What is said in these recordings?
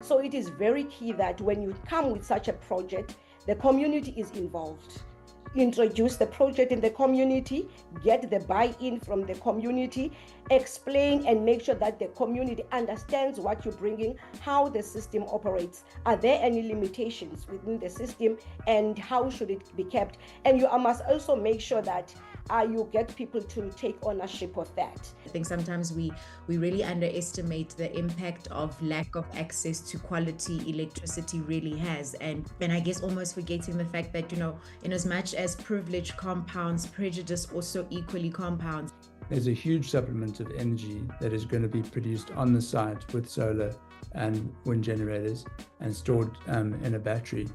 So it is very key that when you come with such a project, the community is involved. Introduce the project in the community, get the buy-in from the community, explain and make sure that the community understands what you're bringing, how the system operates. Are there any limitations within the system, and how should it be kept? And you must also make sure that you get people to take ownership of that. I think sometimes we really underestimate the impact of lack of access to quality electricity really has. And I guess almost forgetting the fact that, in as much as privilege compounds, prejudice also equally compounds. There's a huge supplement of energy that is going to be produced on the site with solar and wind generators and stored in a battery.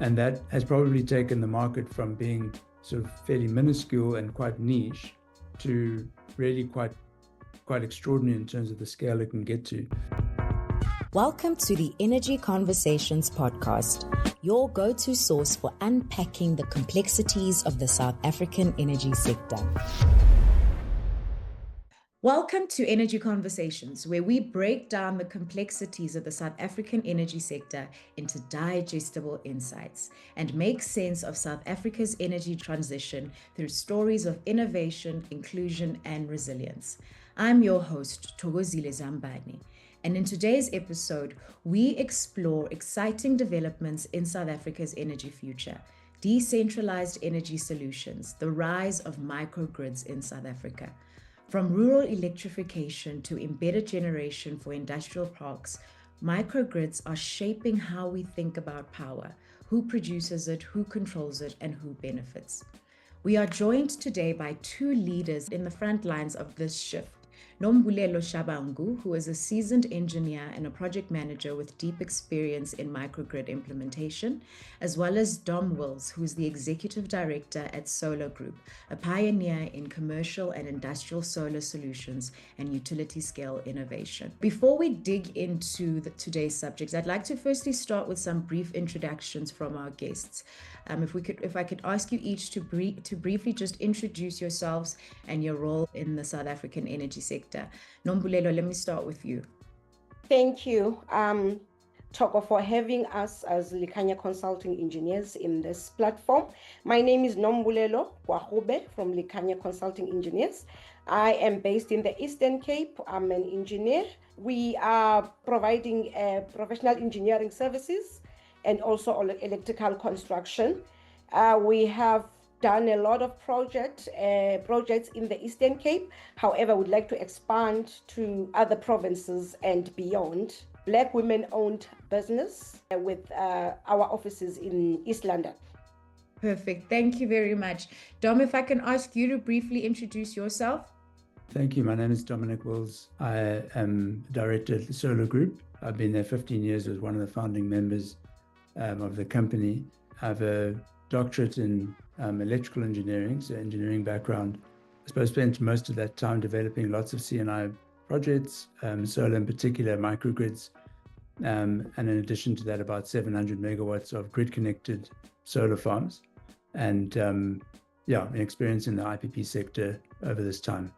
And that has probably taken the market from being sort of fairly minuscule and quite niche to really quite extraordinary in terms of the scale it can get to. Welcome to the Energy Conversations podcast, your go-to source for unpacking the complexities of the South African energy sector. Welcome to Energy Conversations, where we break down the complexities of the South African energy sector into digestible insights and make sense of South Africa's energy transition through stories of innovation, inclusion, and resilience. I'm your host, Thokozile Zambane, and in today's episode, we explore exciting developments in South Africa's energy future, decentralized energy solutions, the rise of microgrids in South Africa. From rural electrification to embedded generation for industrial parks, microgrids are shaping how we think about power, who produces it, who controls it, and who benefits. We are joined today by two leaders in the front lines of this shift. Nombulelo Gwarube, who is a seasoned engineer and a project manager with deep experience in microgrid implementation, as well as Dom Wills, who is the executive director at Sola Group, a pioneer in commercial and industrial solar solutions and utility scale innovation. Before we dig into today's subjects, I'd like to firstly start with some brief introductions from our guests. If I could ask you each to briefly just introduce yourselves and your role in the South African energy sector. Nombulelo, let me start with you. Thank you, Toko, for having us as Likhanye Consulting engineers in this platform. My name is Nombulelo Gwarube from Likhanye Consulting Engineers. I am based in the Eastern Cape. I'm an engineer. We are providing professional engineering services and also electrical construction. We have done a lot of projects in the Eastern Cape. However, we'd like to expand to other provinces and beyond. Black women-owned business with our offices in East London. Perfect. Thank you very much. Dom, if I can ask you to briefly introduce yourself. Thank you. My name is Dominic Wills. I am director at the Sola Group. I've been there 15 years as one of the founding members of the company. I have a doctorate in electrical engineering, so engineering background. I suppose spent most of that time developing lots of C&I projects, solar in particular, microgrids, and in addition to that, about 700 megawatts of grid-connected solar farms, and an experience in the IPP sector over this time.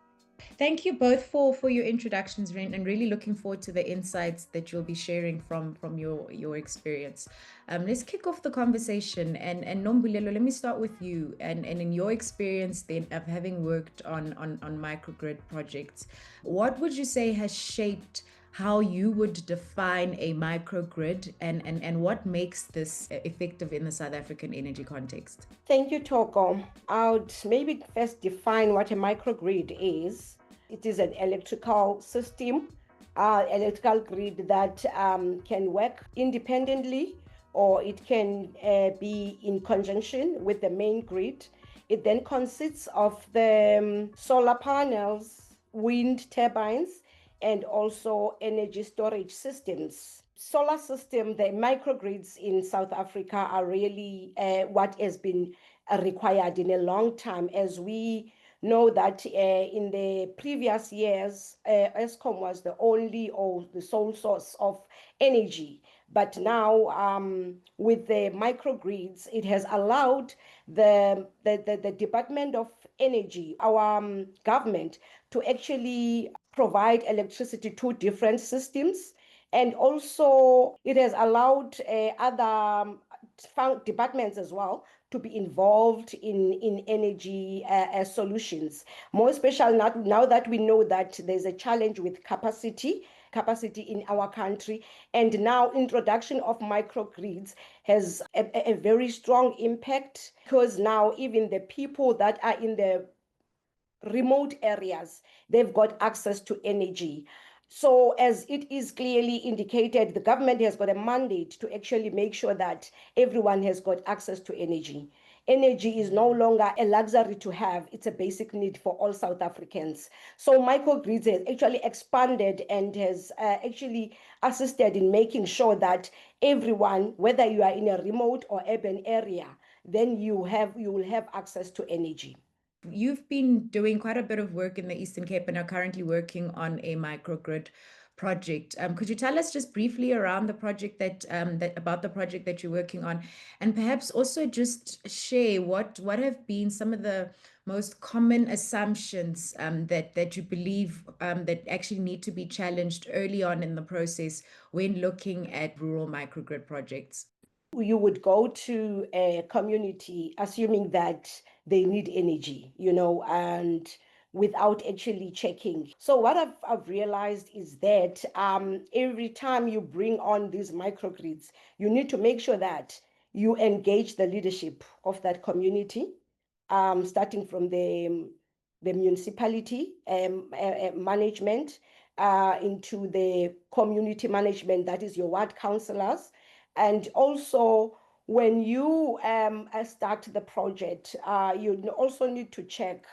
Thank you both for your introductions, and really looking forward to the insights that you'll be sharing from your experience. Let's kick off the conversation. And Nombulelo, let me start with you. And in your experience then of having worked on microgrid projects, what would you say has shaped how you would define a microgrid and what makes this effective in the South African energy context? Thank you, Toko. I would maybe first define what a microgrid is. It is an electrical system, electrical grid that can work independently, or it can be in conjunction with the main grid. It then consists of the solar panels, wind turbines, and also energy storage systems. Solar system, the microgrids in South Africa are really what has been required in a long time, as we know that in the previous years, Eskom was the only or the sole source of energy. But now with the microgrids, it has allowed the Department of Energy, our government, to actually provide electricity to different systems And also it has allowed other departments as well to be involved in energy solutions, more especially now that we know that there's a challenge with capacity in our country. And now introduction of microgrids has a very strong impact, because now even the people that are in the remote areas, they've got access to energy. So as it is clearly indicated, the government has got a mandate to actually make sure that everyone has got access to energy. Energy is no longer a luxury to have, it's a basic need for all South Africans. So microgrids has actually expanded and has actually assisted in making sure that everyone, whether you are in a remote or urban area, then you will have access to energy. You've been doing quite a bit of work in the Eastern Cape and are currently working on a microgrid project. Could you tell us just briefly around the project about the project that you're working on, and perhaps also just share what have been some of the most common assumptions that you believe that actually need to be challenged early on in the process when looking at rural microgrid projects? You would go to a community assuming that they need energy, and without actually checking. So what I've realized is that every time you bring on these microgrids, you need to make sure that you engage the leadership of that community, starting from the municipality management into the community management, that is your ward councillors. And also, when you start the project, you also need to check,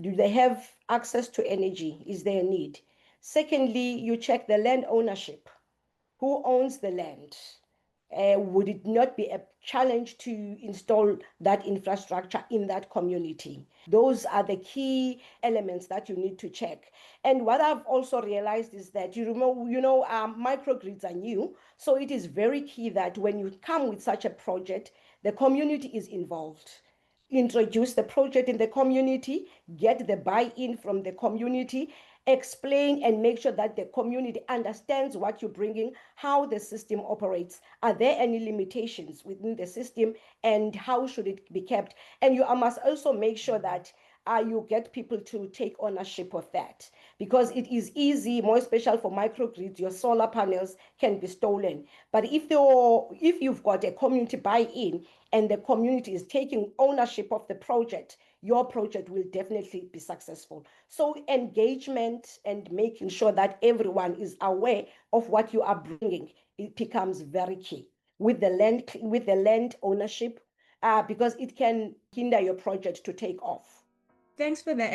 do they have access to energy? Is there a need? Secondly, you check the land ownership. Who owns the land? Would it not be a challenge to install that infrastructure in that community? Those are the key elements that you need to check. And what I've also realized is that, microgrids are new. So it is very key that when you come with such a project, the community is involved. Introduce the project in the community, get the buy-in from the community, explain and make sure that the community understands what you're bringing, how the system operates. Are there any limitations within the system, and how should it be kept? And you must also make sure that you get people to take ownership of that, because it is easy, more especially for microgrids, your solar panels can be stolen. But if you've got a community buy-in and the community is taking ownership of the project, your project will definitely be successful. So engagement and making sure that everyone is aware of what you are bringing, it becomes very key with the land ownership, because it can hinder your project to take off. Thanks for that.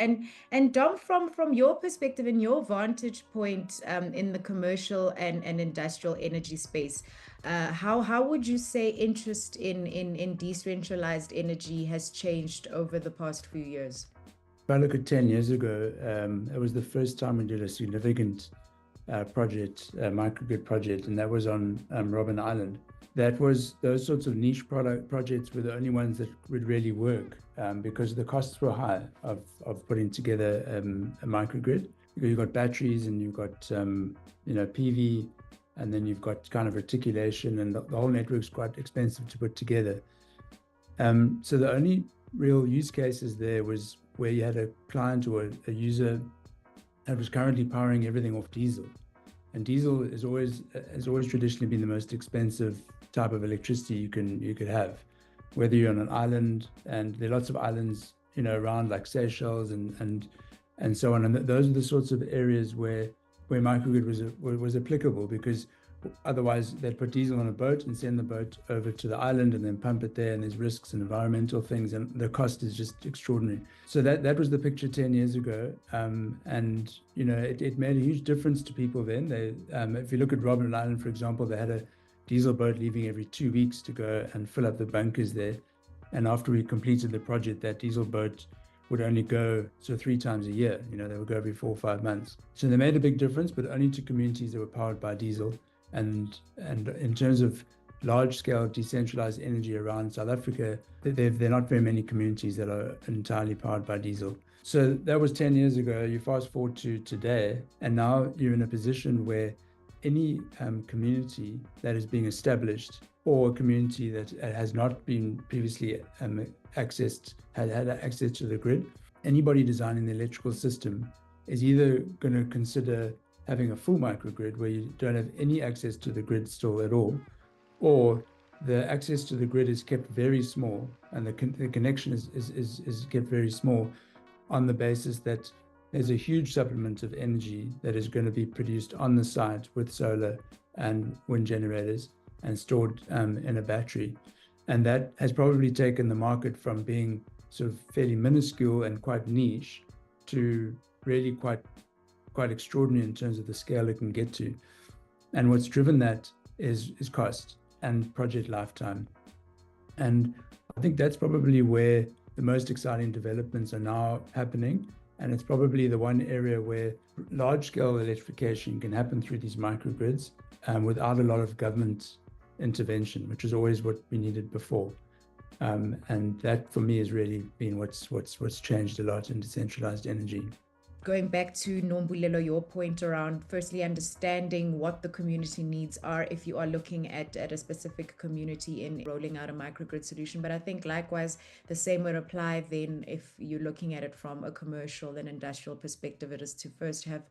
And Dom, from your perspective and your vantage point in the commercial and industrial energy space, how would you say interest in decentralized energy has changed over the past few years? If I look at 10 years ago, it was the first time we did a significant project, a microgrid project, and that was on Robben Island. Those sorts of niche projects were the only ones that would really work, because the costs were high of putting together a microgrid. You've got batteries and you've got PV, and then you've got kind of reticulation, and the whole network's quite expensive to put together. So the only real use cases there was where you had a client or a user that was currently powering everything off diesel. And diesel has always traditionally been the most expensive type of electricity you could have, whether you're on an island, and there are lots of islands around, like Seychelles and so on. And those are the sorts of areas where microgrid was applicable, because otherwise they'd put diesel on a boat and send the boat over to the island and then pump it there, and there's risks and environmental things, and the cost is just extraordinary. So that was the picture 10 years ago, and it made a huge difference to people then. If you look at Robben Island, for example, they had a diesel boat leaving every 2 weeks to go and fill up the bunkers there, and after we completed the project, that diesel boat would only go 3 times a year. They would go every 4 or 5 months. So they made a big difference, but only to communities that were powered by diesel. And in terms of large-scale decentralized energy around South Africa, there are not very many communities that are entirely powered by diesel. So that was 10 years ago. You fast forward to today, and now you're in a position where any community that is being established, or a community that has not been previously had access to the grid, anybody designing the electrical system is either going to consider having a full microgrid where you don't have any access to the grid still at all, or the access to the grid is kept very small and the connection is kept very small on the basis that there's a huge supplement of energy that is going to be produced on the site with solar and wind generators and stored in a battery. And that has probably taken the market from being sort of fairly minuscule and quite niche to really quite extraordinary in terms of the scale it can get to. And what's driven that is cost and project lifetime. And I think that's probably where the most exciting developments are now happening. And it's probably the one area where large-scale electrification can happen through these microgrids without a lot of government intervention, which is always what we needed before. And that, for me, has really been what's changed a lot in decentralized energy. Going back to Nombulelo, your point around firstly understanding what the community needs are if you are looking at a specific community in rolling out a microgrid solution. But I think likewise, the same would apply then if you're looking at it from a commercial and industrial perspective. It is to first have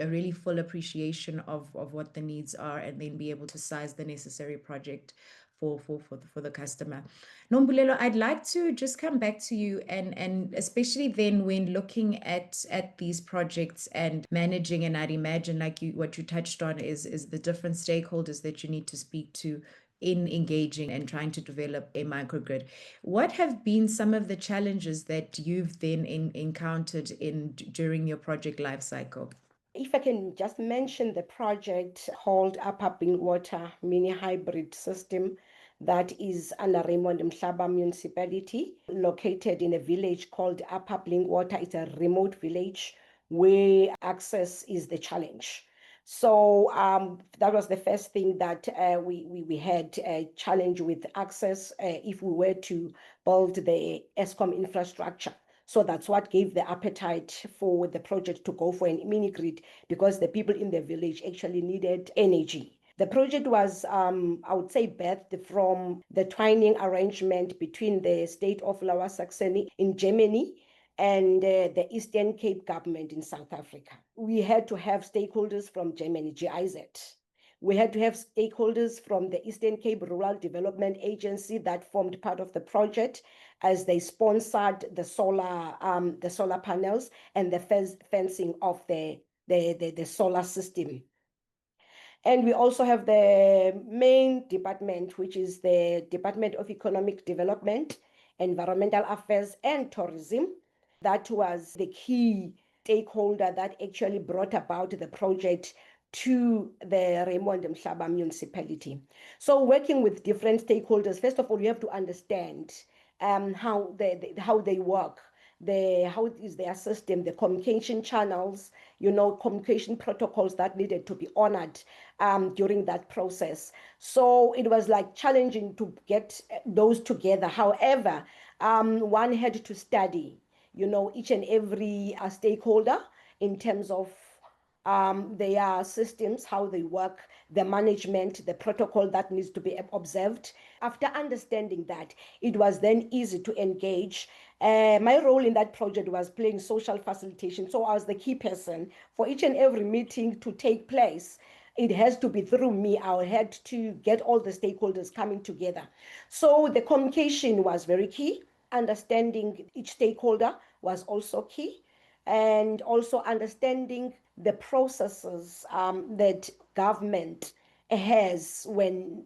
a really full appreciation of what the needs are and then be able to size the necessary project for the customer. Nombulelo, I'd like to just come back to you and especially then when looking at these projects and managing, and I'd imagine what you touched on is the different stakeholders that you need to speak to in engaging and trying to develop a microgrid. What have been some of the challenges that you've then encountered during your project life cycle? If I can just mention the project called Unpack Water Mini Hybrid System that is under Raymond Mhlaba Municipality, located in a village called Unpack Water. It's a remote village where access is the challenge. So that was the first thing that we had a challenge with access if we were to build the ESCOM infrastructure. So that's what gave the appetite for the project to go for an mini grid, because the people in the village actually needed energy. The project was, I would say, birthed from the twining arrangement between the state of Lower Saxony in Germany and the Eastern Cape government in South Africa. We had to have stakeholders from Germany, GIZ. We had to have stakeholders from the Eastern Cape Rural Development Agency that formed part of the project, as they sponsored the solar panels and the fencing of the solar system. And we also have the main department, which is the Department of Economic Development, Environmental Affairs and Tourism. That was the key stakeholder that actually brought about the project to the Raymond Mhlaba Municipality. So working with different stakeholders, first of all, you have to understand how they work, how is their system, the communication channels, communication protocols that needed to be honored during that process. So it was like challenging to get those together. However, one had to study, each and every stakeholder in terms of their systems, how they work, the management, the protocol that needs to be observed. After understanding that, it was then easy to engage. My role in that project was playing social facilitation. So I was the key person for each and every meeting to take place. It has to be through me. I had to get all the stakeholders coming together. So the communication was very key. Understanding each stakeholder was also key. And also understanding the processes that government has when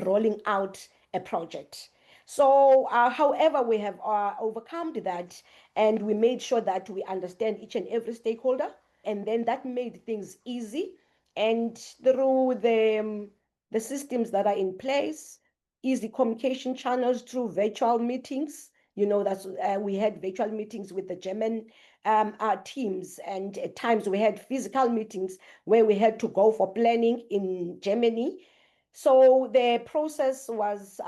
rolling out a project. So, however, we have overcome that, and we made sure that we understand each and every stakeholder, and then that made things easy. And through the systems that are in place, easy communication channels through virtual meetings. That's we had virtual meetings with the German teams, and at times we had physical meetings where we had to go for planning in Germany. So the process was,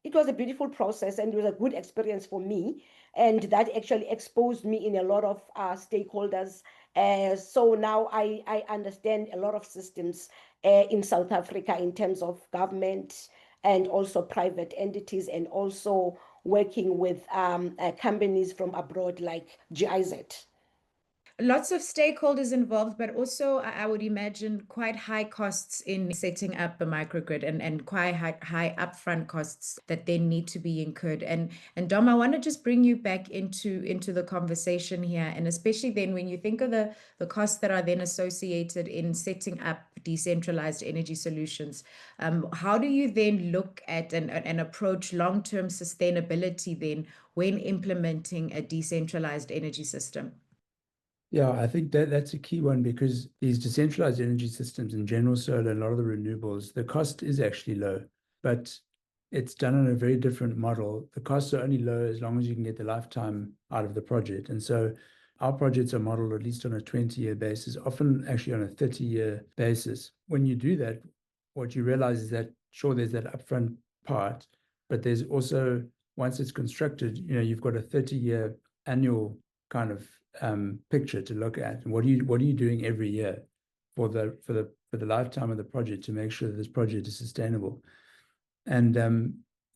it was a beautiful process, and it was a good experience for me. And that actually exposed me in a lot of stakeholders So now I understand a lot of systems in South Africa in terms of government and also private entities, and also working with companies from abroad like GIZ. Lots of stakeholders involved, but also I would imagine quite high costs in setting up a microgrid, and quite high upfront costs that then need to be incurred. And Dom, I want to just bring you back into the conversation here, and especially then when you think of the costs that are then associated in setting up decentralized energy solutions. How do you then look at and approach long-term sustainability then when implementing a decentralized energy system? Yeah, I think that's a key one, because these decentralized energy systems in general, solar and a lot of the renewables, the cost is actually low, but it's done on a very different model. The costs are only low as long as you can get the lifetime out of the project. And so our projects are modeled at least on a 20-year basis, often actually on a 30-year basis. When you do that, what you realize is that, sure, there's that upfront part, but there's also, once it's constructed, you've got a 30-year annual kind of picture to look at. And what are you doing every year for the lifetime of the project to make sure that this project is sustainable? And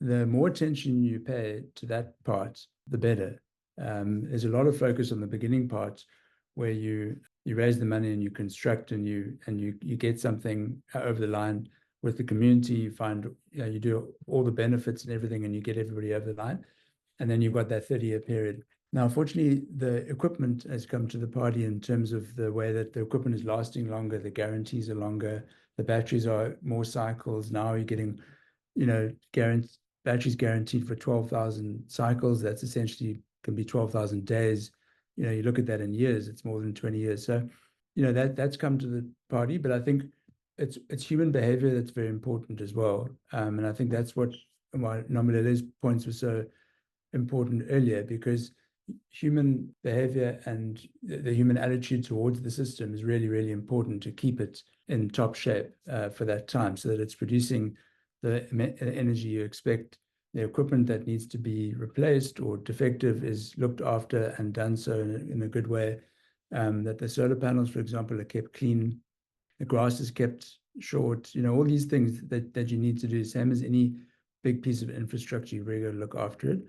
the more attention you pay to that part, the better. There's a lot of focus on the beginning part, where you raise the money and you construct and you get something over the line with the community. You find, you do all the benefits and everything, and you get everybody over the line, and then you've got that 30-year period. Now, fortunately, the equipment has come to the party in terms of the way that the equipment is lasting longer, the guarantees are longer, the batteries are more cycles. Now you're getting, batteries guaranteed for 12,000 cycles. That's essentially can be 12,000 days. You look at that in years, it's more than 20 years. So, that's come to the party. But I think it's human behavior that's very important as well. And I think that's what Nombulelo's points were so important earlier, because human behavior and the human attitude towards the system is really, really important to keep it in top shape for that time, so that it's producing the energy you expect. The equipment that needs to be replaced or defective is looked after and done so in a good way. That the solar panels, for example, are kept clean, the grass is kept short, all these things that you need to do, same as any big piece of infrastructure, you've really got to look after it.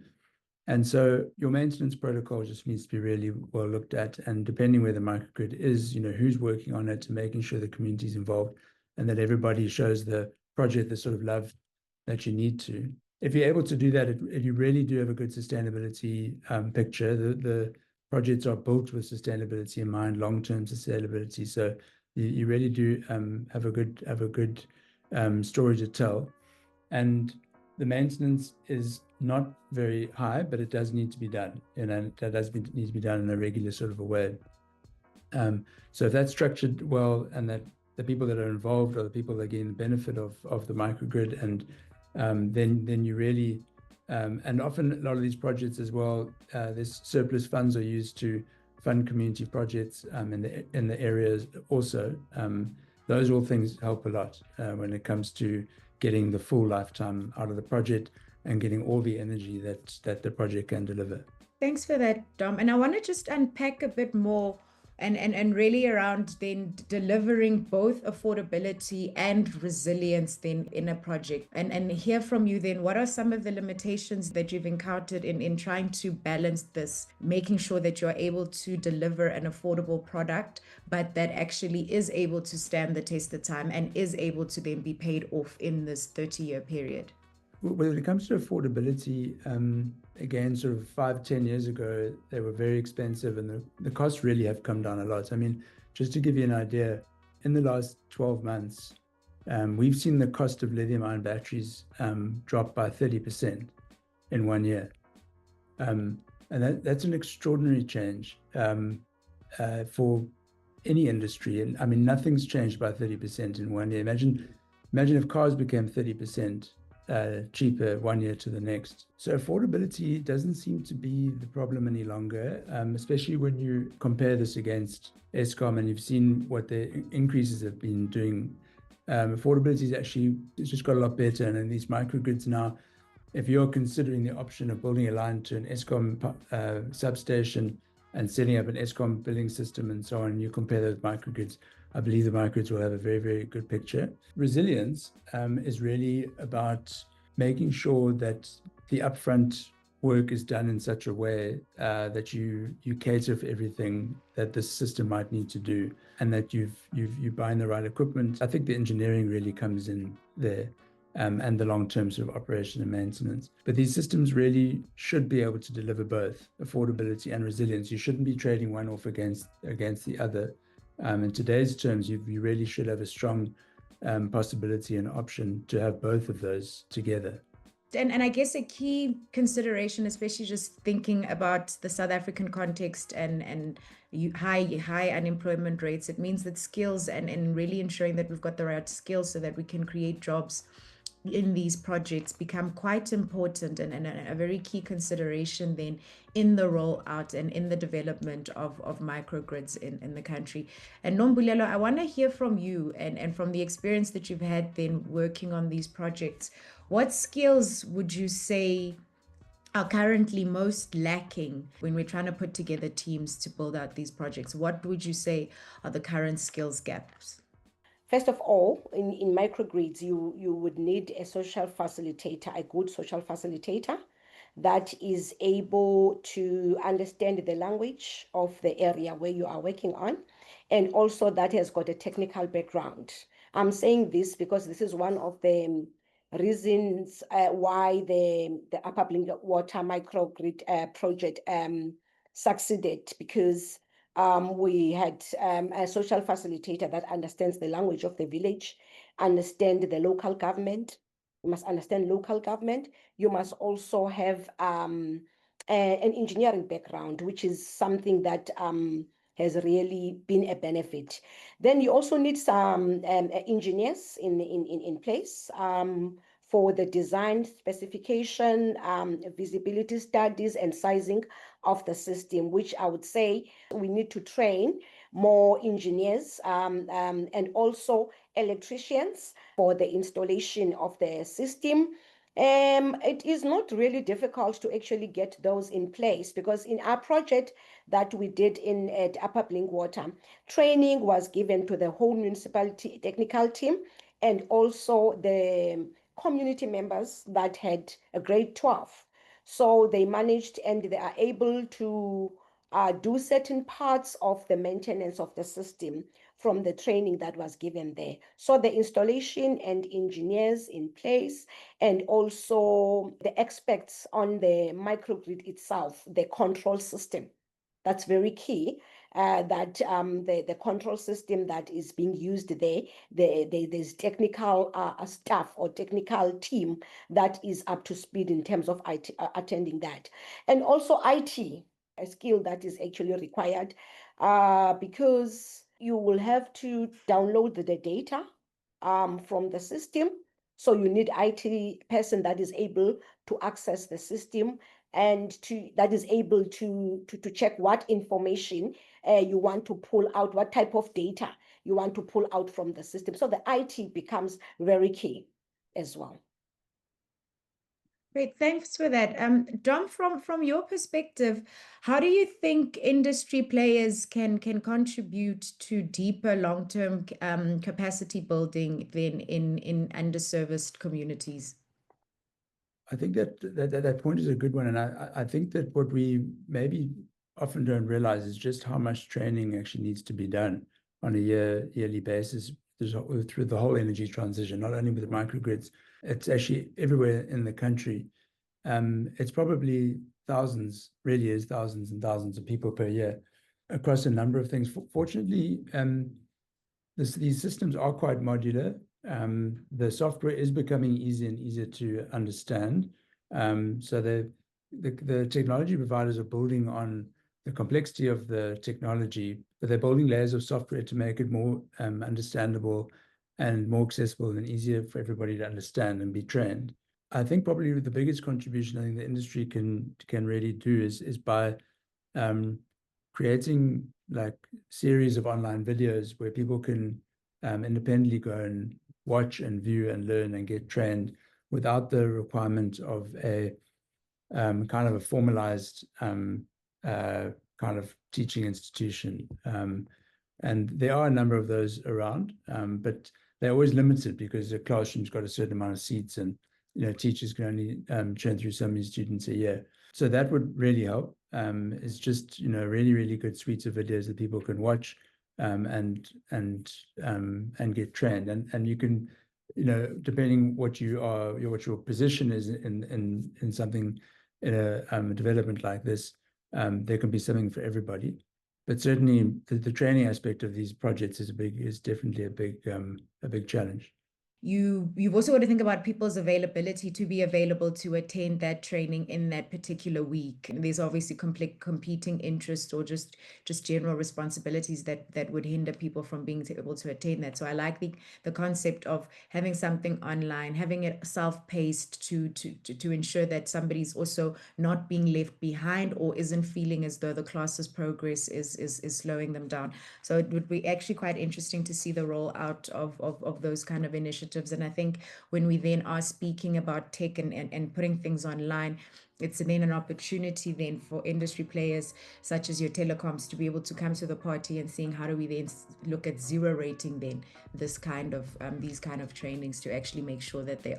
And so your maintenance protocol just needs to be really well looked at. And depending where the microgrid is, who's working on it, and making sure the community is involved and that everybody shows the project the sort of love that you need to. If you're able to do that, if you really do have a good sustainability picture, the projects are built with sustainability in mind, long-term sustainability. So you really do have a good story to tell. And the maintenance is not very high, but it does need to be done, and that does need to be done in a regular sort of a way. So if that's structured well, and that the people that are involved are the people that are getting the benefit of the microgrid, and then you really, and often a lot of these projects as well, this surplus funds are used to fund community projects in the areas also. Those all things help a lot when it comes to getting the full lifetime out of the project and getting all the energy that the project can deliver. Thanks for that, Dom. And I want to just unpack a bit more and really around then delivering both affordability and resilience then in a project, and hear from you then, what are some of the limitations that you've encountered in trying to balance this, making sure that you're able to deliver an affordable product, but that actually is able to stand the test of time and is able to then be paid off in this 30-year period? When it comes to affordability, again, sort of 5-10 years ago, they were very expensive, and the costs really have come down a lot. I mean, just to give you an idea, in the last 12 months, we've seen the cost of lithium-ion batteries drop by 30% in 1 year. And that's an extraordinary change for any industry. And I mean, nothing's changed by 30% in 1 year. Imagine if cars became 30% cheaper 1 year to the next. So affordability doesn't seem to be the problem any longer, especially when you compare this against Eskom, and you've seen what the increases have been doing. Affordability it's just got a lot better. And in these microgrids now, if you're considering the option of building a line to an Eskom substation, and setting up an ESCOM billing system and so on, you compare those microgrids, I believe the microgrids will have a very, very good picture. Resilience is really about making sure that the upfront work is done in such a way that you cater for everything that the system might need to do, and that you're buying the right equipment. I think the engineering really comes in there. And the long-term sort of operation and maintenance. But these systems really should be able to deliver both affordability and resilience. You shouldn't be trading one off against the other. In today's terms, you really should have a strong possibility and option to have both of those together. And I guess a key consideration, especially just thinking about the South African context and high unemployment rates, it means that skills and really ensuring that we've got the right skills so that we can create jobs in these projects become quite important and a very key consideration then in the rollout and in the development of microgrids in the country. And Nombulelo, I want to hear from you and from the experience that you've had then working on these projects. What skills would you say are currently most lacking when we're trying to put together teams to build out these projects? What would you say are the current skills gaps? First of all, in microgrids, you would need a social facilitator, a good social facilitator that is able to understand the language of the area where you are working on, and also that has got a technical background. I'm saying this because this is one of the reasons why the Upper Blink Water microgrid project succeeded, because we had a social facilitator that understands the language of the village, understand the local government. You must understand local government. You must also have an engineering background, which is something that has really been a benefit. Then you also need some engineers in place for the design, specification, visibility studies, and sizing of the system, which I would say we need to train more engineers and also electricians for the installation of the system. It is not really difficult to actually get those in place, because in our project that we did at Upper Blink Water, training was given to the whole municipality technical team and also the community members that had a grade 12. So they managed and they are able to do certain parts of the maintenance of the system from the training that was given there. So the installation and engineers in place, and also the experts on the microgrid itself, the control system. That's very key. That the control system that is being used there, there's technical staff or technical team that is up to speed in terms of IT, attending that. And also IT, a skill that is actually required because you will have to download the data from the system. So you need IT person that is able to access the system and that is able to check what information you want to pull out, what type of data you want to pull out from the system. So the IT becomes very key as well. Great, thanks for that. Dom, from your perspective, how do you think industry players can contribute to deeper long-term capacity building then in underserviced communities? I think that point is a good one, and I think that what we maybe often don't realize is just how much training actually needs to be done on a yearly basis through the whole energy transition, not only with the microgrids. It's actually everywhere in the country. It's probably thousands, really is thousands and thousands of people per year across a number of things. Fortunately, these systems are quite modular. The software is becoming easier and easier to understand. So the technology providers are building on the complexity of the technology, but they're building layers of software to make it more understandable and more accessible and easier for everybody to understand and be trained. I think probably the biggest contribution I think the industry can really do is by creating like series of online videos where people can independently go and watch and view and learn and get trained without the requirement of a kind of a formalized kind of teaching institution. And there are a number of those around, but they're always limited because the classroom's got a certain amount of seats, and teachers can only churn through so many students a year. So that would really help. It's just really, really good suites of videos that people can watch and get trained. And you can, depending what your position is in something, in a development like this, there can be something for everybody. But certainly the training aspect of these projects is definitely a big challenge. You've also got to think about people's availability to be available to attend that training in that particular week. And there's obviously competing interests or just general responsibilities that would hinder people from being able to attend that. So I like the concept of having something online, having it self-paced to ensure that somebody's also not being left behind or isn't feeling as though the class's progress is slowing them down. So it would be actually quite interesting to see the rollout of those kind of initiatives. And I think when we then are speaking about tech and putting things online, it's then an opportunity then for industry players such as your telecoms to be able to come to the party and seeing how do we then look at zero rating then these kind of trainings to actually make sure that they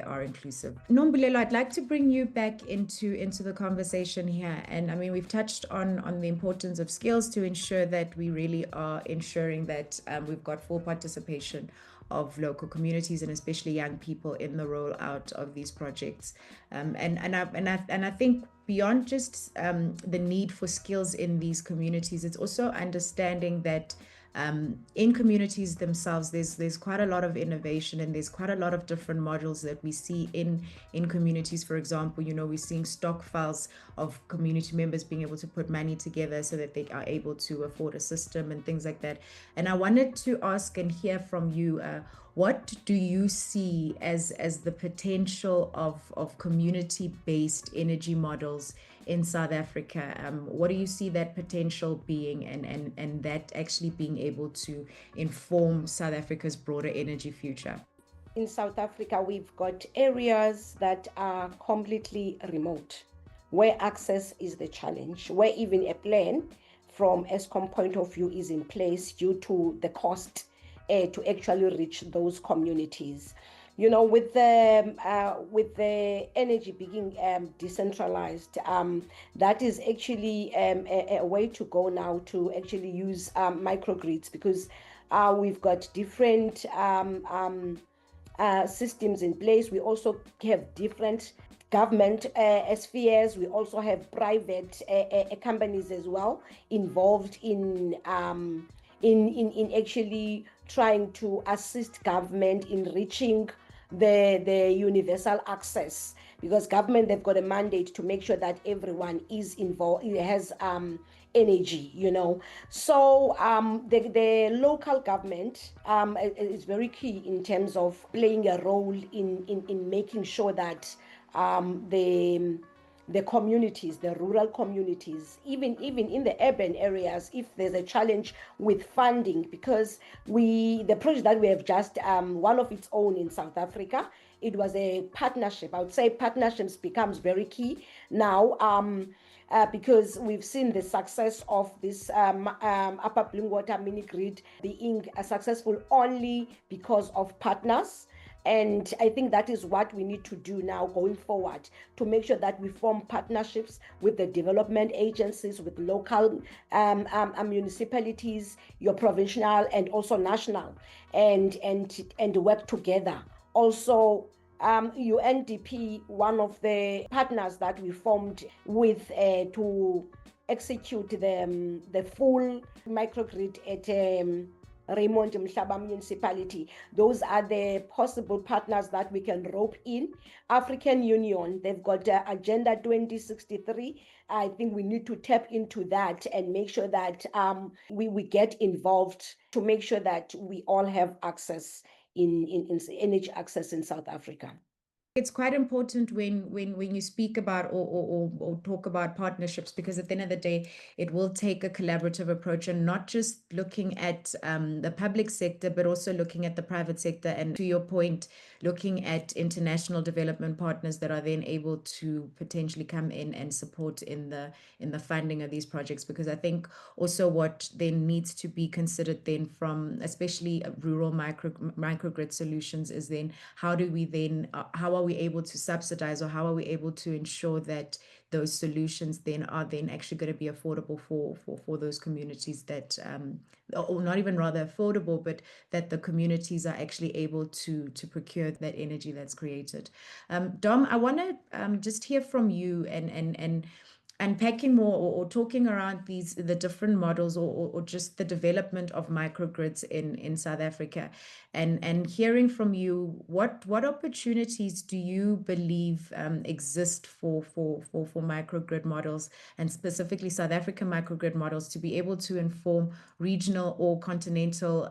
are inclusive. Nombulelo, I'd like to bring you back into the conversation here. And I mean, we've touched on the importance of skills to ensure that we really are ensuring that we've got full participation of local communities and especially young people in the rollout of these projects. And I think beyond just the need for skills in these communities, it's also understanding that in communities themselves, there's quite a lot of innovation and there's quite a lot of different models that we see in communities. For example, we're seeing stock files of community members being able to put money together so that they are able to afford a system and things like that. And I wanted to ask and hear from you, what do you see as the potential of community-based energy models in South Africa? What do you see that potential being and that actually being able to inform South Africa's broader energy future? In South Africa, we've got areas that are completely remote, where access is the challenge, where even a plan from Eskom point of view is in place due to the cost to actually reach those communities. With the energy being decentralized, that is actually a way to go now to actually use microgrids, because we've got different systems in place. We also have different government spheres. We also have private companies as well involved in actually trying to assist government in reaching the universal access, because government, they've got a mandate to make sure that everyone is involved, it has energy. So the local government is very key in terms of playing a role in making sure that the communities, the rural communities, even in the urban areas, if there's a challenge with funding, because the project that we have just one of its own in South Africa, it was a partnership. I would say partnerships becomes very key now, because we've seen the success of this Upper Blue Water mini grid being successful only because of partners. And I think that is what we need to do now going forward, to make sure that we form partnerships with the development agencies, with local municipalities, your provincial and also national, and work together. Also, UNDP, one of the partners that we formed with to execute the full microgrid at Raymond Mhlaba municipality. Those are the possible partners that we can rope in. African Union, they've got Agenda 2063. I think we need to tap into that and make sure that we get involved to make sure that we all have access in energy access in South Africa. It's quite important when you speak about or talk about partnerships, because at the end of the day, it will take a collaborative approach, and not just looking at the public sector, but also looking at the private sector. And to your point, looking at international development partners that are then able to potentially come in and support in the funding of these projects. Because I think also what then needs to be considered then from especially rural microgrid solutions is then how do we then how are we able to subsidize, or how are we able to ensure that those solutions then are then actually going to be affordable for those communities that or not even rather affordable, but that the communities are actually able to procure that energy that's created. Dom, I want to just hear from you and unpacking more or talking around the different models or just the development of microgrids in South Africa, and hearing from you what opportunities do you believe exist for microgrid models, and specifically South African microgrid models, to be able to inform regional or continental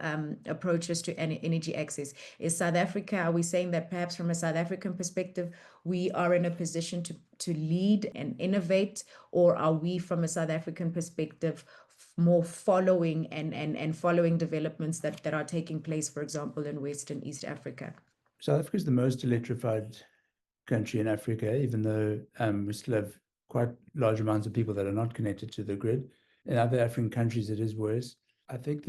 approaches to energy access. Is South Africa, are we saying that perhaps from a South African perspective we are in a position to lead and innovate, or are we from a South African perspective more following and following developments that are taking place, for example, in West and East Africa? South Africa is the most electrified country in Africa, even though we still have quite large amounts of people that are not connected to the grid. In other African countries, it is worse. I think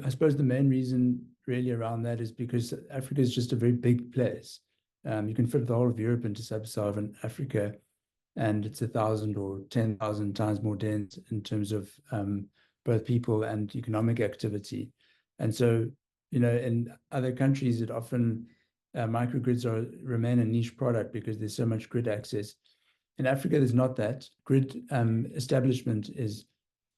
I suppose the main reason really around that is because Africa is just a very big place. You can fit the whole of Europe into sub-Saharan Africa, and it's 1,000 or 10,000 times more dense in terms of both people and economic activity. And so, in other countries, it often microgrids remain a niche product because there's so much grid access. In Africa, there's not that. Grid establishment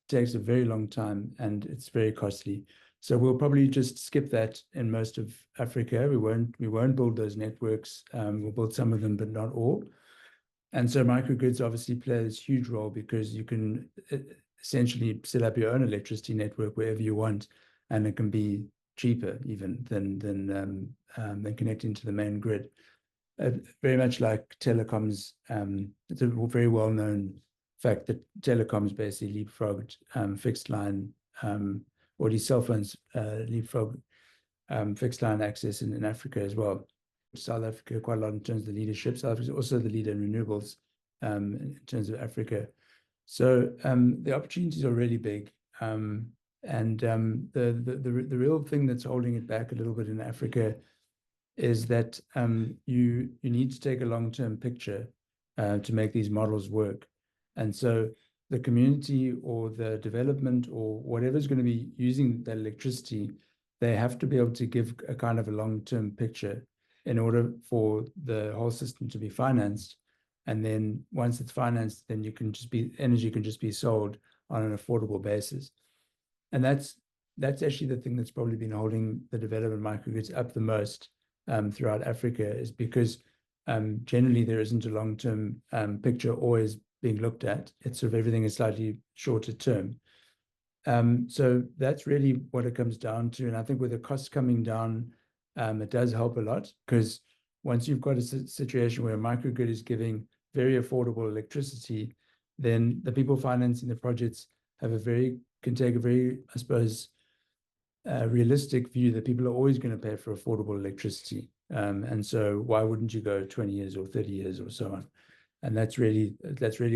takes a very long time, and it's very costly. So we'll probably just skip that in most of Africa. We won't build those networks. We'll build some of them, but not all. And so microgrids obviously play this huge role because you can essentially set up your own electricity network wherever you want, and it can be cheaper even than connecting to the main grid. Very much like telecoms, it's a very well-known fact that telecoms basically leapfrogged fixed line, or these cell phones leapfrog fixed line access in Africa as well. South Africa quite a lot in terms of the leadership. South Africa is also the leader in renewables in terms of Africa. So the opportunities are really big. And the real thing that's holding it back a little bit in Africa is that you need to take a long-term picture to make these models work. And so the community or the development or whatever's going to be using that electricity, they have to be able to give a kind of a long-term picture in order for the whole system to be financed. And then once it's financed, then energy can just be sold on an affordable basis. And that's actually the thing that's probably been holding the development microgrids up the most throughout Africa, is because generally there isn't a long-term picture always being looked at. It's sort of everything is slightly shorter term. So that's really what it comes down to. And I think with the costs coming down, it does help a lot, because once you've got a situation where a microgrid is giving very affordable electricity, then the people financing the projects can take a very, I suppose, realistic view that people are always going to pay for affordable electricity. And so why wouldn't you go 20 years or 30 years or so on? And that's really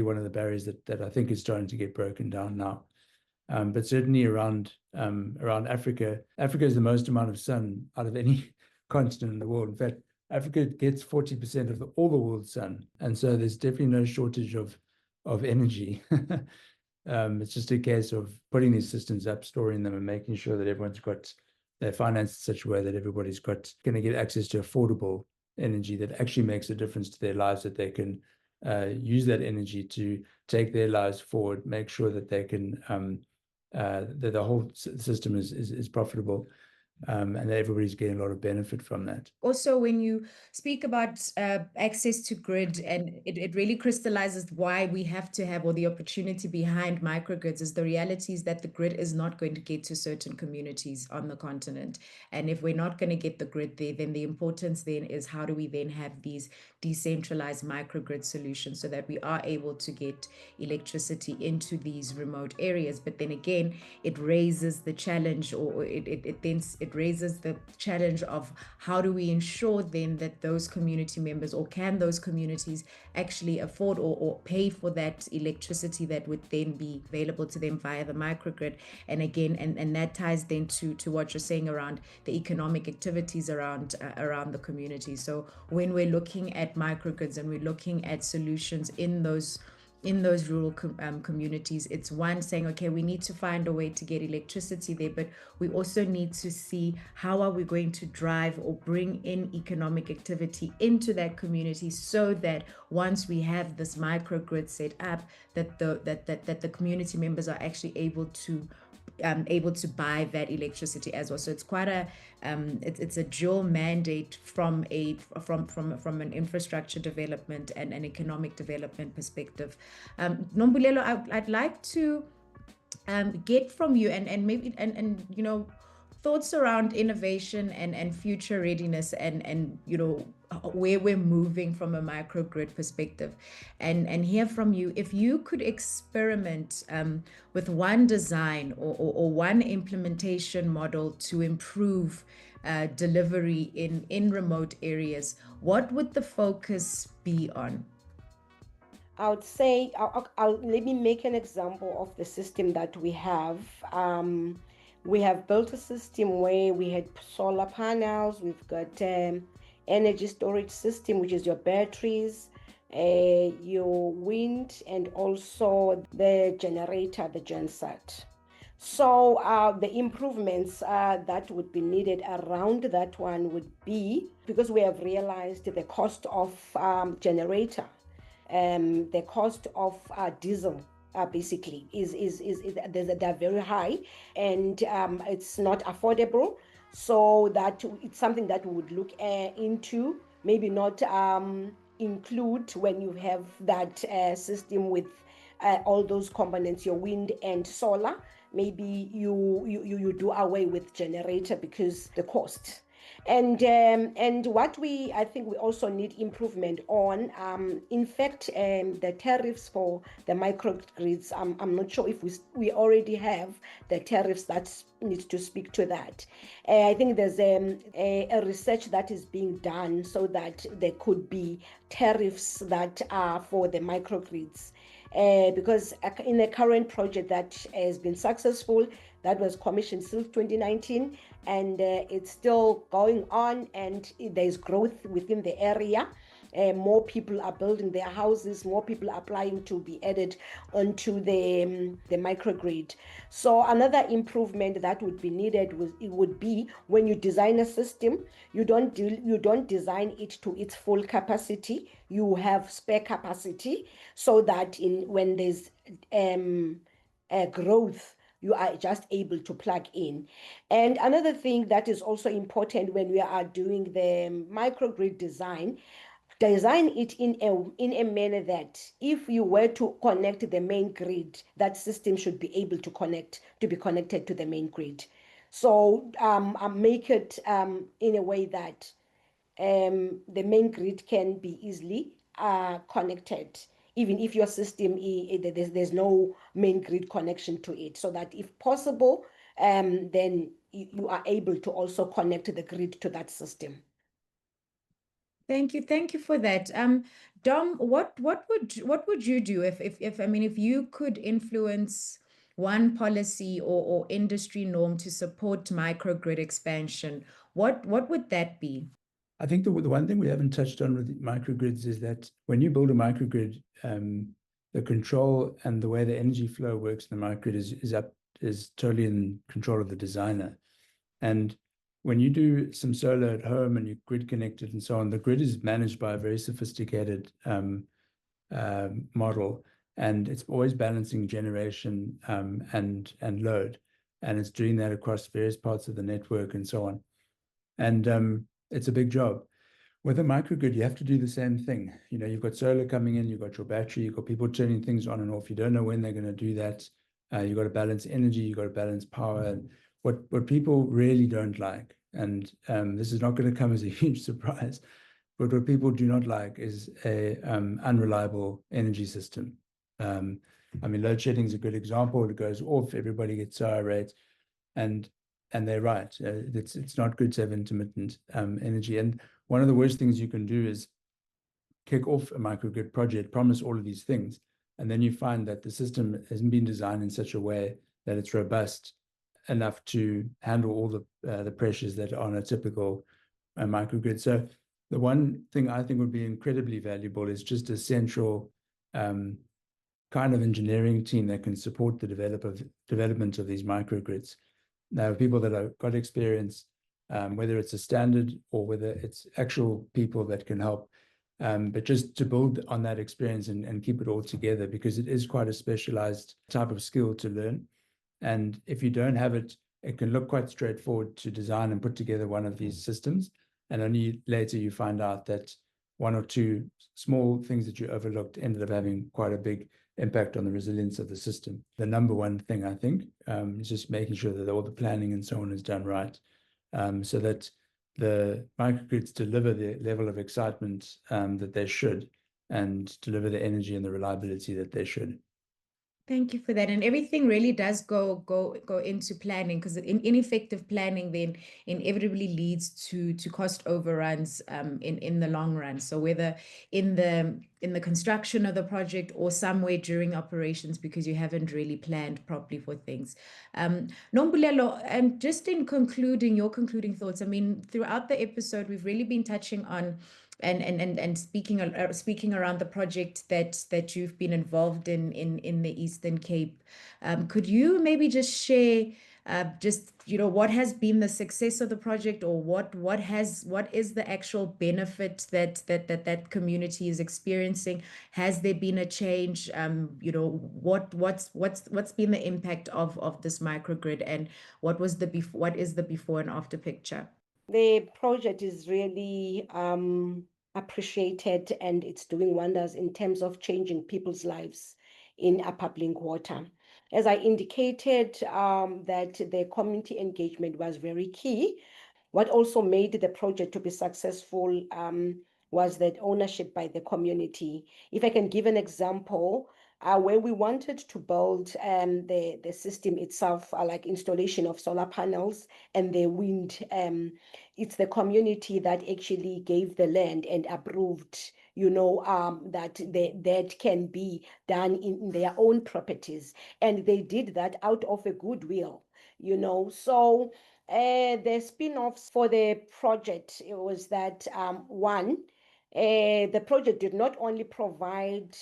one of the barriers that I think is starting to get broken down now. But certainly around Africa is the most amount of sun out of any continent in the world. In fact, Africa gets 40% of all the world's sun, and so there's definitely no shortage of energy. It's just a case of putting these systems up, storing them, and making sure that they're financed in such a way that everybody's going to get access to affordable energy that actually makes a difference to their lives, that they can use that energy to take their lives forward, make sure that they can that the whole system is profitable. and everybody's getting a lot of benefit from that. Also, when you speak about access to grid, and it really crystallizes why we have to have, or the opportunity behind microgrids, is the reality is that the grid is not going to get to certain communities on the continent. And if we're not going to get the grid there, then the importance then is how do we then have these decentralized microgrid solutions so that we are able to get electricity into these remote areas. But then again, it raises the challenge, or it raises the challenge of how do we ensure then that those community members, or can those communities actually afford or pay for that electricity that would then be available to them via the microgrid. And again, and that ties then to what you're saying around the economic activities around the community. So when we're looking at microgrids and we're looking at solutions in those rural communities, it's one saying, okay, we need to find a way to get electricity there, but we also need to see how are we going to drive or bring in economic activity into that community, so that once we have this microgrid set up, that the community members are actually able to buy that electricity as well. So it's quite a it's a dual mandate from an infrastructure development and an economic development perspective. Nombulelo, I'd like to get from you and maybe thoughts around innovation and future readiness, and where we're moving from a microgrid perspective, and hear from you if you could experiment with one design or one implementation model to improve delivery in remote areas. What would the focus be on? I would say, let me make an example of the system that we have. We have built a system where we had solar panels, we've got energy storage system, which is your batteries, your wind, and also the generator, the genset. So the improvements that would be needed around that one would be, because we have realized the cost of generator, the cost of diesel, basically they're very high, and it's not affordable. So that it's something that we would look into, maybe not include when you have that system with all those components, your wind and solar. Maybe you do away with generator because the cost. And what I think we also need improvement on, in fact, the tariffs for the microgrids. I'm not sure if we already have the tariffs that need to speak to that. I think there's a research that is being done so that there could be tariffs that are for the microgrids. Because in the current project that has been successful, that was commissioned since 2019, and it's still going on, and there's growth within the area. More people are building their houses, more people are applying to be added onto the microgrid. So another improvement that would be needed would be when you design a system, you don't design it to its full capacity. You have spare capacity, so that when there's growth, you are just able to plug in. And another thing that is also important when we are doing the microgrid design it in a manner that if you were to connect the main grid, that system should be able to be connected to the main grid. So make it in a way that the main grid can be easily connected, even if your system there's no main grid connection to it, so that if possible, then you are able to also connect the grid to that system. Thank you for that. Dom, what would you do if you could influence one policy or industry norm to support microgrid expansion? What would that be? I think the one thing we haven't touched on with microgrids is that when you build a microgrid, the control and the way the energy flow works in the microgrid is totally in control of the designer. And when you do some solar at home and you grid connected and so on, the grid is managed by a very sophisticated model, and it's always balancing generation and load. and it's doing that across various parts of the network and so on. And it's a big job. With a microgrid, you have to do the same thing. You've got solar coming in, you've got your battery, you've got people turning things on and off. You don't know when they're going to do that. You've got to balance energy, you've got to balance power. And what people really don't like, and this is not going to come as a huge surprise, but what people do not like is a unreliable energy system. Load shedding is a good example. It goes off, everybody gets sour rates, and they're right. It's not good to have intermittent energy. And one of the worst things you can do is kick off a microgrid project, promise all of these things, and then you find that the system hasn't been designed in such a way that it's robust enough to handle all the pressures that are on a typical microgrid. So the one thing I think would be incredibly valuable is just a central kind of engineering team that can support the development of these microgrids. Now, people that have got experience, whether it's a standard or whether it's actual people that can help, but just to build on that experience and keep it all together, because it is quite a specialized type of skill to learn. And if you don't have it, it can look quite straightforward to design and put together one of these systems. And only later you find out that one or two small things that you overlooked ended up having quite a big impact on the resilience of the system. The number one thing, I think, is just making sure that all the planning and so on is done right, so that the microgrids deliver the level of excitement that they should, and deliver the energy and the reliability that they should. Thank you for that. And everything really does go into planning, because ineffective planning then inevitably leads to cost overruns in the long run. So whether in the construction of the project or somewhere during operations, because you haven't really planned properly for things. Nombulelo, and just in your concluding thoughts, throughout the episode, we've really been touching on and speaking around the project that you've been involved in the Eastern Cape. Could you maybe just share what has been the success of the project, or what is the actual benefit that community is experiencing? Has there been a change? What's been the impact of this microgrid, and what is the before and after picture? The project is really appreciated, and it's doing wonders in terms of changing people's lives in Upper Blinkwater. As I indicated, that the community engagement was very key. What also made the project to be successful was that ownership by the community. If I can give an example, where we wanted to build the system itself, like installation of solar panels and the wind, it's the community that actually gave the land and approved, that can be done in their own properties. And they did that out of a goodwill, So the spin-offs for the project, it was that one, the project did not only provide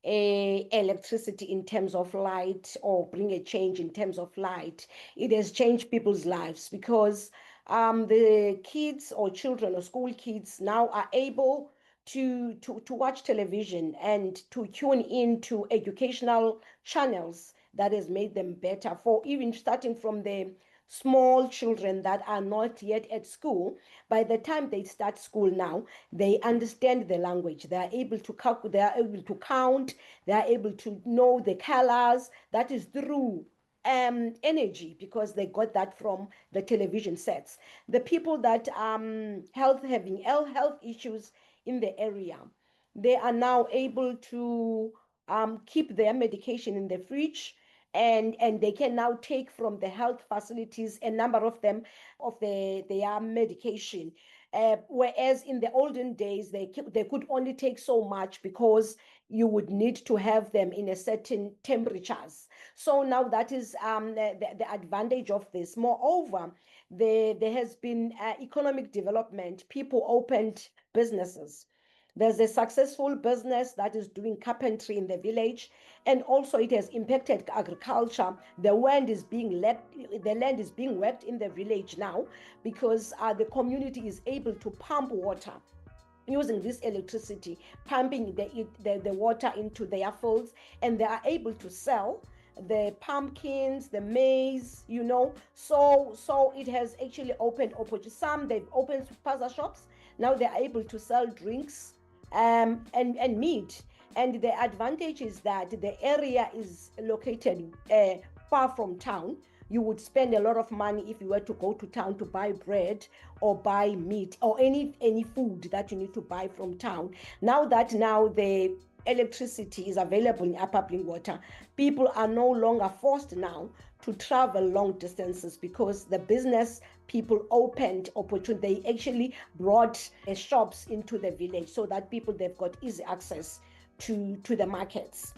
electricity in terms of light, or bring a change in terms of light. It has changed people's lives, because the kids or children or school kids now are able to watch television and to tune into educational channels that has made them better, for even starting from the small children that are not yet at school. By the time they start school now, they understand the language. They are able to count, they are able to know the colors. That is through energy, because they got that from the television sets. The people that having health issues in the area, they are now able to keep their medication in the fridge, and they can now take from the health facilities a number of them of their medication. Whereas in the olden days, they could only take so much, because you would need to have them in a certain temperatures. So now that is the advantage of this. Moreover, there has been economic development. People opened businesses. There's a successful business that is doing carpentry in the village, and also it has impacted agriculture. The land is being worked in the village now, because the community is able to pump water using this electricity, pumping the water into their fields, and they are able to sell the pumpkins, the maize, So it has actually opened opportunities. Some they've opened spaza shops. Now they're able to sell drinks and meat. And the advantage is that the area is located far from town. You would spend a lot of money if you were to go to town to buy bread or buy meat or any food that you need to buy from town. Now the electricity is available in Upper Blinkwater, people are no longer forced now to travel long distances because the business people opened opportunity. They actually brought shops into the village so that they've got easy access to the markets.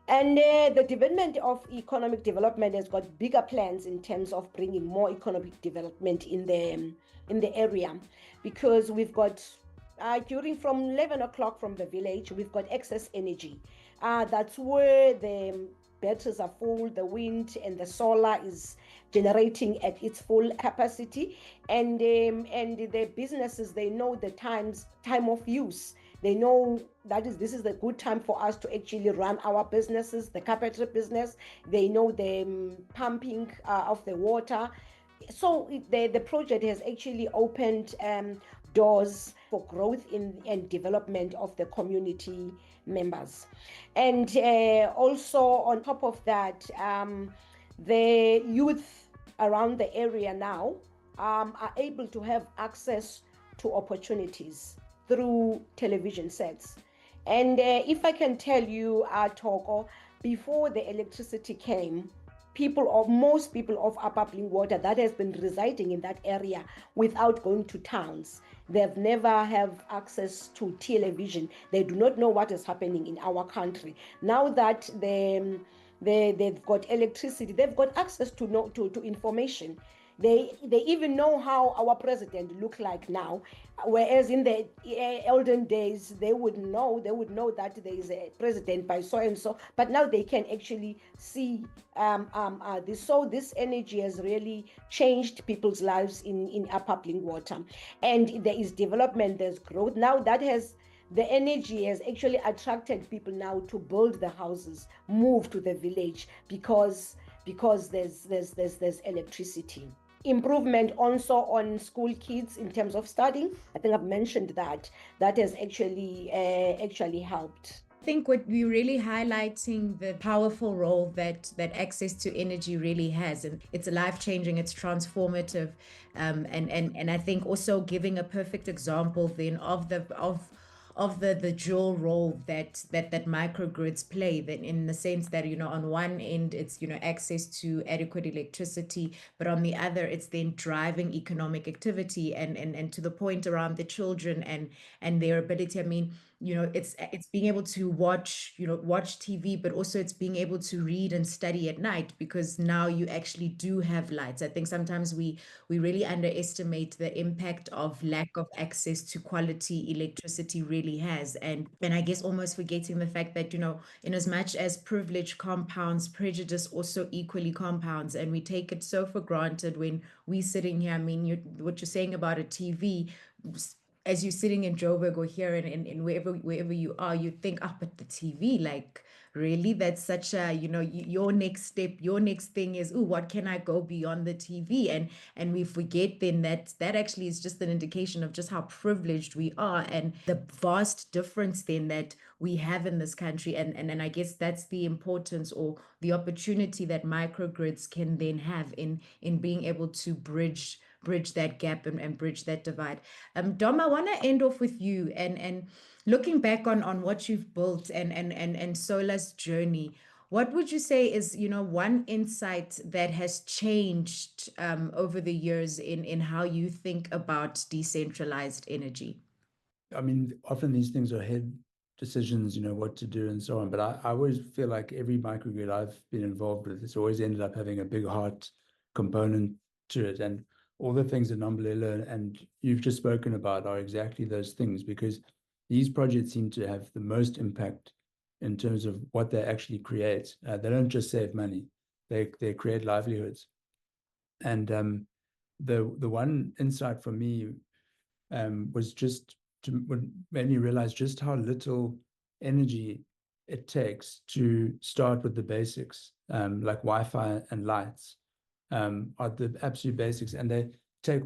And the development of economic development has got bigger plans in terms of bringing more economic development in the area, because we've got during from 11 o'clock from the village, we've got excess energy. That's where the batteries are full, the wind and the solar is generating at its full capacity, and the businesses, they know the time of use. They know this is the good time for us to actually run our businesses, the carpentry business. They know the pumping of the water. So the project has actually opened doors for growth and development of the community members. And also on top of that, the youth around the area now are able to have access to opportunities through television sets. And if I can tell you, Toko, before the electricity came, most people of Upper Blinkwater that has been residing in that area without going to towns, they've never have access to television. They do not know what is happening in our country. Now that they've got electricity, they've got access to information. They even know how our president look like now, whereas in the olden days they would know that there is a president by so and so, but now they can actually see this. So this energy has really changed people's lives in Upper Blinkwater, and there is development, there's growth. Now the energy has actually attracted people now to build the houses, move to the village because there's electricity. Improvement also on school kids in terms of studying. I think I've mentioned that has actually helped. I think what we're really highlighting the powerful role that access to energy really has, and it's life-changing, it's transformative, and I think also giving a perfect example then of the dual role that microgrids play, then in the sense that, on one end it's, access to adequate electricity, but on the other it's then driving economic activity and to the point around the children and their ability. I mean, it's being able to watch TV, but also it's being able to read and study at night, because now you actually do have lights. I think sometimes we really underestimate the impact of lack of access to quality electricity really has, and I guess almost forgetting the fact that, in as much as privilege compounds, prejudice also equally compounds, and we take it so for granted when we're sitting here. I mean, what you're saying about a TV, as you're sitting in Joburg or here and wherever you are, you think, but the TV, like, really, that's such a, your next step, your next thing is, what can I go beyond the TV? And we forget then that actually is just an indication of just how privileged we are and the vast difference then that we have in this country. And I guess that's the importance or the opportunity that microgrids can then have in being able to bridge that gap and bridge that divide. Dom, I want to end off with you and looking back on what you've built and Sola's journey. What would you say is, one insight that has changed over the years in how you think about decentralized energy? I mean, often these things are head decisions, what to do and so on. But I always feel like every microgrid I've been involved with, it's always ended up having a big heart component to it. And all the things that Nombulelo and you've just spoken about are exactly those things, because these projects seem to have the most impact in terms of what they actually create. They don't just save money; they create livelihoods. And the one insight for me was just made me realize just how little energy it takes to start with the basics. like Wi-Fi and lights, are the absolute basics, and they take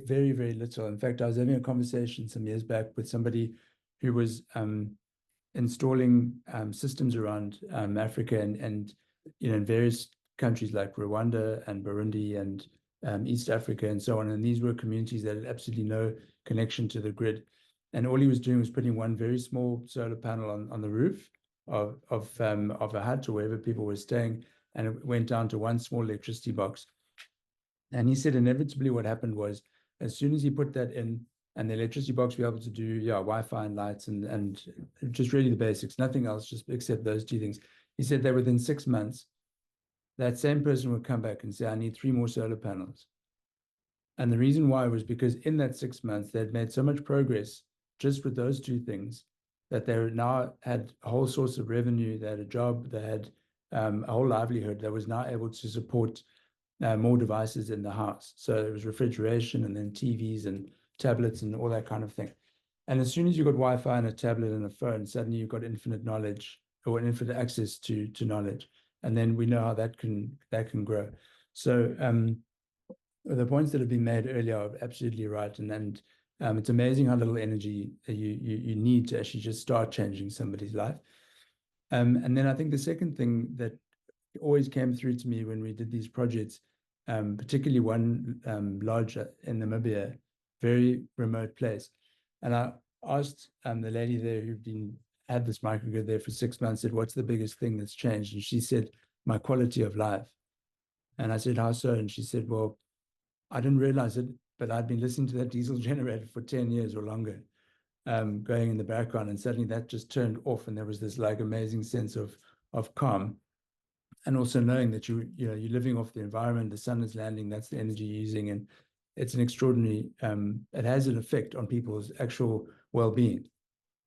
very, very little. In fact, I was having a conversation some years back with somebody who was installing systems around Africa and in various countries like Rwanda and Burundi and East Africa and so on. And these were communities that had absolutely no connection to the grid. And all he was doing was putting one very small solar panel on the roof of a hut or wherever people were staying, and it went down to one small electricity box. And he said inevitably what happened was, as soon as he put that in, and the electricity box be able to do Wi-Fi and lights and just really the basics, nothing else, just except those two things. He said that within 6 months, that same person would come back and say, I need 3 more solar panels. And the reason why was because in that 6 months, they'd made so much progress just with those two things that they now had a whole source of revenue, they had a job, they had a whole livelihood that was now able to support more devices in the house. So it was refrigeration and then TVs and tablets and all that kind of thing. And as soon as you got Wi-Fi and a tablet and a phone, suddenly you've got infinite knowledge or infinite access to knowledge. And then we know how that can grow. So the points that have been made earlier are absolutely right. And it's amazing how little energy you need to actually just start changing somebody's life. And then I think the second thing that always came through to me when we did these projects, particularly one large in Namibia, very remote place. And I asked the lady there who'd had this microgrid there for 6 months, said, what's the biggest thing that's changed? And she said, my quality of life. And I said, how so? And she said, well, I didn't realize it, but I'd been listening to that diesel generator for 10 years or longer, going in the background, and suddenly that just turned off, and there was this like amazing sense of calm. And also knowing that you're living off the environment, the sun is landing, that's the energy you're using, and it's an extraordinary, it has an effect on people's actual well-being.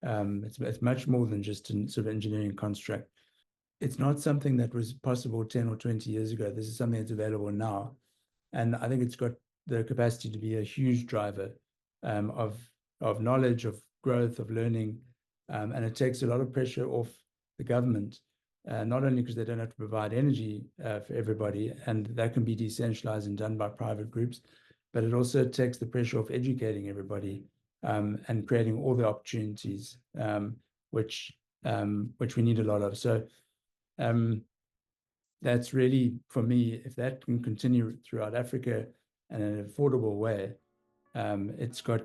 It's much more than just a sort of engineering construct. It's not something that was possible 10 or 20 years ago. This is something that's available now. And I think it's got the capacity to be a huge driver of knowledge, of growth, of learning. And it takes a lot of pressure off the government, not only because they don't have to provide energy for everybody, and that can be decentralized and done by private groups, but it also takes the pressure off educating everybody and creating all the opportunities, which we need a lot of. So that's really, for me, if that can continue throughout Africa in an affordable way, it's got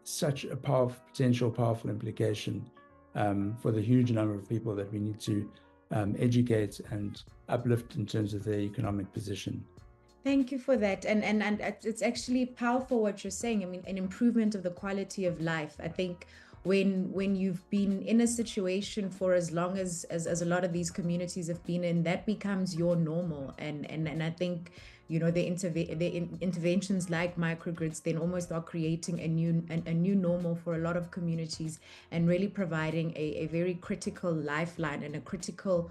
such a powerful implication for the huge number of people that we need to educate and uplift in terms of their economic position. Thank you for that. And it's actually powerful what you're saying. I mean, an improvement of the quality of life. I think when you've been in a situation for as long as a lot of these communities have been in, that becomes your normal. And I think, the interventions like microgrids then almost are creating a new normal for a lot of communities, and really providing a very critical lifeline and a critical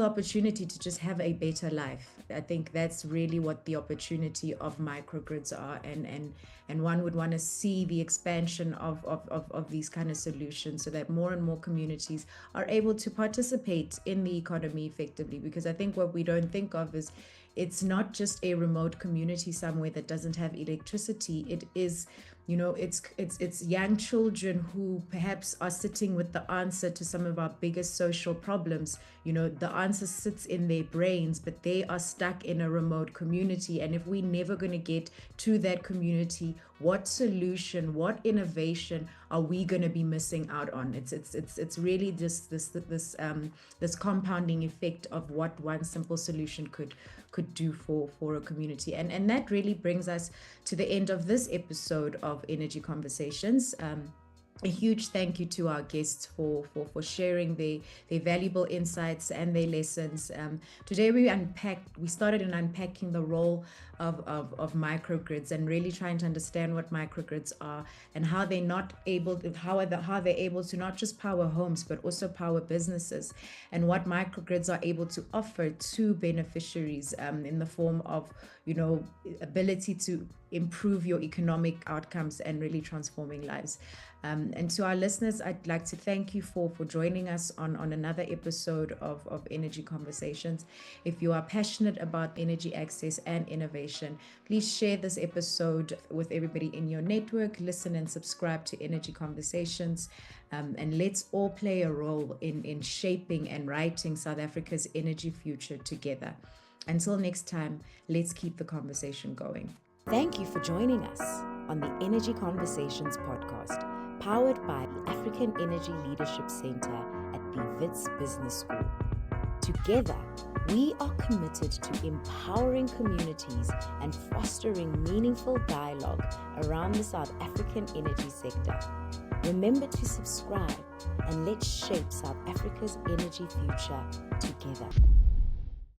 opportunity to just have a better life. I think that's really what the opportunity of microgrids are, and one would want to see the expansion of these kind of solutions, so that more and more communities are able to participate in the economy effectively. Because I think what we don't think of is, it's not just a remote community somewhere that doesn't have electricity. It is, it's young children who perhaps are sitting with the answer to some of our biggest social problems. The answer sits in their brains, but they are stuck in a remote community. And if we're never going to get to that community, what solution, what innovation are we going to be missing out on? It's really just this compounding effect of what one simple solution could do for a community. And that really brings us to the end of this episode of Energy Conversations. A huge thank you to our guests for sharing their valuable insights and their lessons. Today we started in unpacking the role of microgrids, and really trying to understand what microgrids are, and how they're able to not just power homes but also power businesses, and what microgrids are able to offer to beneficiaries in the form of ability to improve your economic outcomes and really transforming lives. And to our listeners, I'd like to thank you for joining us on another episode of Energy Conversations. If you are passionate about energy access and innovation, please share this episode with everybody in your network. Listen and subscribe to Energy Conversations. And let's all play a role in shaping and writing South Africa's energy future together. Until next time, let's keep the conversation going. Thank you for joining us on the Energy Conversations podcast, powered by the African Energy Leadership Center at the Wits Business School. Together, we are committed to empowering communities and fostering meaningful dialogue around the South African energy sector. Remember to subscribe and let's shape South Africa's energy future together.